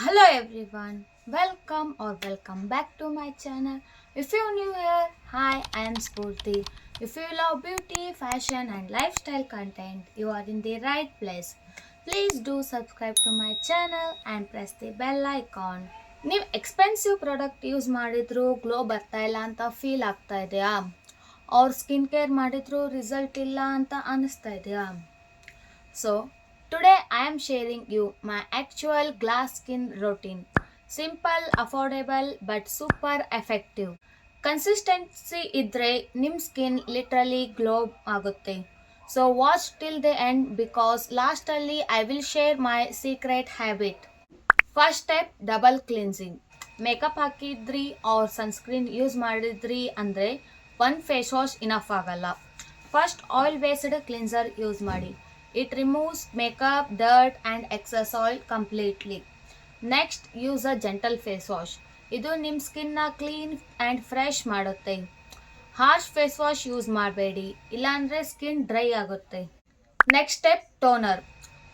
Hello everyone, welcome back to my channel. If you're new here, hi, I am Spurti. If you love beauty, fashion and lifestyle content, you are in the right place. Please do subscribe to my channel and press the bell icon. ನೀವು expensive product use ಮಾಡಿದ್ರು glow ಬರ್ತಾ ಇಲ್ಲ ಅಂತ feel ಆಗ್ತಾ ಇದೆಯಾ? ಅವ್ರ skin care ಮಾಡಿದ್ರು result ಇಲ್ಲ ಅಂತ ಅನಿಸ್ತಾ ಇದೆಯಾ? So, today I am sharing you my actual glass skin routine. Simple, affordable but super effective. Consistency idre nim skin literally glow agutte. So watch till the end because lastly I will share my secret habit. First step, double cleansing. Makeup ಹಾಕಿದ್ರಿ or sunscreen use ಮಾಡಿದ್ರಿ ಅಂದರೆ ಒಂದು face wash enough ಆಗಲ್ಲ. First oil based cleanser use ಮಾಡಿ. It removes makeup, dirt and excess oil completely. Next, use a gentle face wash. ಇದು ನಿಮ್ಮ ಸ್ಕಿನ್ನ clean and fresh ಮಾಡುತ್ತೆ. ಹಾರ್ಶ್ ಫೇಸ್ ವಾಶ್ ಯೂಸ್ ಮಾಡಬೇಡಿ, ಇಲ್ಲಾಂದರೆ ಸ್ಕಿನ್ ಡ್ರೈ ಆಗುತ್ತೆ. Next step, toner.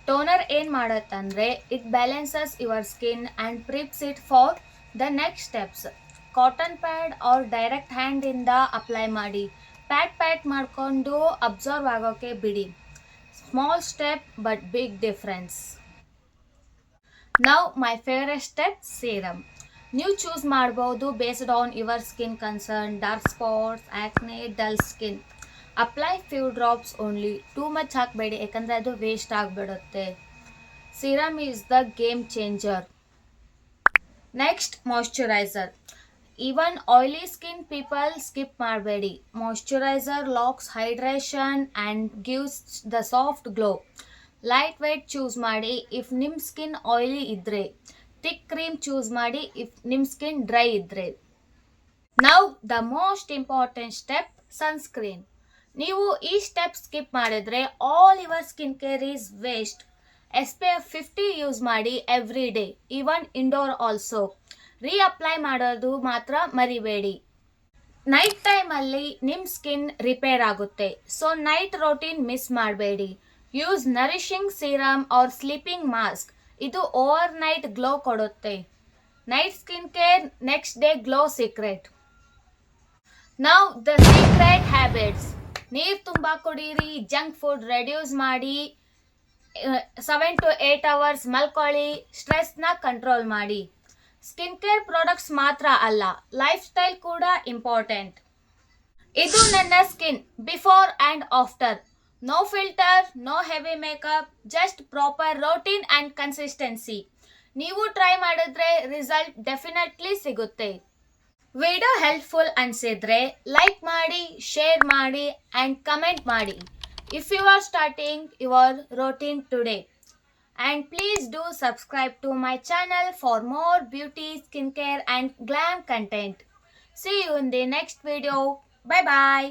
Toner ಏನು ಮಾಡುತ್ತಂದರೆ it balances your skin and preps it for the next steps. Cotton pad or direct ಹ್ಯಾಂಡಿಂದ ಅಪ್ಲೈ ಮಾಡಿ. ಪ್ಯಾಟ್ ಮಾಡಿಕೊಂಡು ಅಬ್ಸರ್ವ್ ಆಗೋಕ್ಕೆ ಬಿಡಿ. Small step but big difference. Now my favorite step, serum. ನೀವು choose ಮಾಡ್ಬೋದು based on your skin concern, dark spots, acne, dull skin. Apply few drops only. Too much ಹಾಕಬೇಡಿ ಯಾಕಂದರೆ ಅದು ವೇಸ್ಟ್ ಆಗಿಬಿಡುತ್ತೆ. Serum is the game changer. Next, moisturiser. Even oily skin people skip ಮಾಡಬೇಡಿ. Moisturiser locks hydration and gives the soft glow. Light weight choose ಮಾಡಿ if ನಿಮ್ಮ skin oily ಇದ್ದರೆ. Thick cream choose ಮಾಡಿ if ನಿಮ್ಮ skin dry ಇದ್ದರೆ. Now the most important step, sunscreen. ನೀವು ಈ step skip ಮಾಡಿದರೆ all your skin care is waste. SPF 50 use ಮಾಡಿ every day, even indoor also. Reapply ಮಾಡೋದು ಮಾತ್ರ ಮರಿಬೇಡಿ. ನೈಟ್ ಟೈಮಲ್ಲಿ ನಿಮ್ಮ ಸ್ಕಿನ್ ರಿಪೇರ್ ಆಗುತ್ತೆ, ಸೊ ನೈಟ್ ರೋಟೀನ್ ಮಿಸ್ ಮಾಡಬೇಡಿ. Use nourishing serum or sleeping mask. ಇದು ಓವರ್ ನೈಟ್ ಗ್ಲೋ ಕೊಡುತ್ತೆ. Night skin care, next day glow secret. Now the secret habits. ನೀರು ತುಂಬ ಕುಡೀರಿ, ಜಂಕ್ ಫುಡ್ ರೆಡ್ಯೂಸ್ ಮಾಡಿ, 7 to 8 hours ಮಲ್ಕೊಳ್ಳಿ, ಸ್ಟ್ರೆಸ್ನ ಕಂಟ್ರೋಲ್ ಮಾಡಿ. ಸ್ಕಿನ್ ಕೇರ್ ಪ್ರಾಡಕ್ಟ್ಸ್ ಮಾತ್ರ ಅಲ್ಲ, ಲೈಫ್ ಸ್ಟೈಲ್ ಕೂಡ ಇಂಪಾರ್ಟೆಂಟ್. ಇದು ನನ್ನ skin before and after. No filter, no heavy makeup, just proper routine and consistency. ನೀವು ಟ್ರೈ ಮಾಡಿದ್ರೆ ರಿಸಲ್ಟ್ ಡೆಫಿನೆಟ್ಲಿ ಸಿಗುತ್ತೆ. ವಿಡಿಯೋ ಹೆಲ್ಪ್ಫುಲ್ ಅನಿಸಿದ್ರೆ ಲೈಕ್ ಮಾಡಿ, ಶೇರ್ ಮಾಡಿ ಆ್ಯಂಡ್ ಕಮೆಂಟ್ ಮಾಡಿ if you are starting your routine today. And please do subscribe to my channel for more beauty, skincare and glam content. See you in the next video. Bye bye.